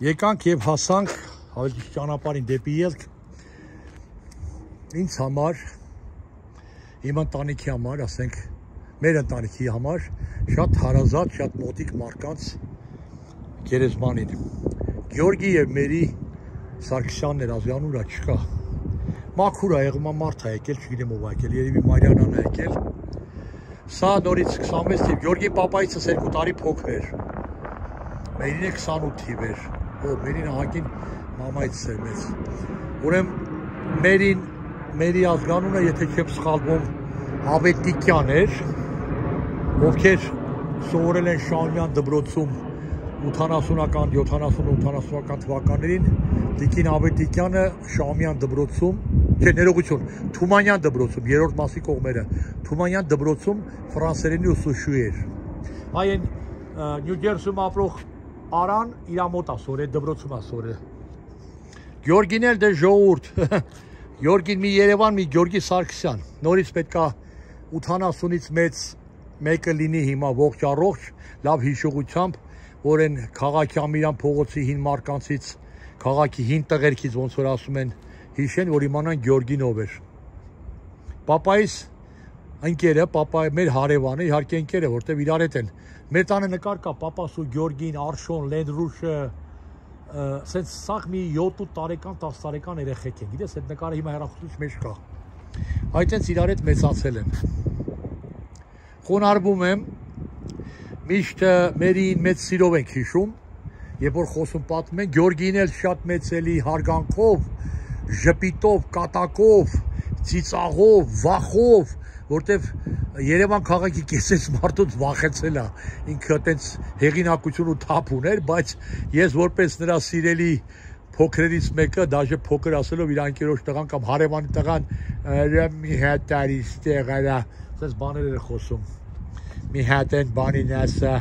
Եկանք եւ հասանք ավելի ճանապարհին դեպի ելք։ Ինձ համար, իմ ընտանիքի համար, ասենք, մեր ընտանիքի համար շատ հարազատ, շատ մոտիկ մարդկանց գերեզմանին։ Գյորգի եւ Մերի Սարգսյանն էր ազգանունը չկա։ Մաքուր է եղում, մարդ է եկել, չգիտեմ ով է եկել, երևի Մարիանան է եկել։ Սա նորից 26 թիվ, Գյորգի պապայիցս 2 տարի փոքր էր։ Մերին է 28 թիվ էր։ Մերին ահագին մամայից էր մեծ։ Ուրեմն Մերի ազգանունը, եթե չեմ սխալվում, Ավետիկյան էր, ովքեր սովորել են Շահումյան դպրոցում 80-ական, 70-80-ական թվականներին, Տիկին Ավետիկյանը Շահումյան դպրոցում, չէ, ներողություն, Թումանյան դպրոցում, երրորդ մասի կողմերը, Թումանյան դպրոցում ֆրանսերենի ուսուցչու էր։ Այն Նյու Ջերսիում ապրող Արան իր մոտ է սորել, դպրոցում է սորել։ Գյորգին էլ դե ժողովուրդ, Գյորգին մի Երևան, մի Գյորգի Սարգսյան, նորից պետքա 80-ից մեծ մեկը լինի հիմա ողջ առողջ, լավ հիշողությամբ, որ են քաղաքի Ամիրյան փողոցի հին մարկանցից, քաղաքի հին տղերքից, ոնց որ ասում են, հիշեն, որ իմանան Գյորգին ով էր։ Պապայիս ընկերը, մեր հարևանը, իհարկե ընկերը, որտեվ իրար հետ են։ Մեր տանը նկար կա, պապասու Գյորգին, Արշոն, Լենդրուշը, սենց սաղ մի 7-8 տարեկան, 10 տարեկան երեխեք են, գիտես, այդ նկարը հիմա հեռախոսուց մեջ կա։ Այդտենց իրար հետ մեծացել են։ Խոնարհվում եմ, միշտ Մերիին մեծ սիրով ենք հիշում, երբ որ խոսում պատմում են, Գյորգին էլ շատ մեծելի հարգանքով, ժպիտով, կատակով, ծիծաղով, վախով, որտեվ Երևան քաղաքի կեսեց մարդուց վախեցել է, ինքը տենց հեղինակություն ու թափ ուներ, բայց ես որպես նրա սիրելի փոքրերից մեկը, դաժե փոքր ասելով իր անկերոջ տղան կամ հարևանի տղան, մի հատ տարի ստեղ արա, ասես բաներ էր խոսում, մի հատ են բանին ասա,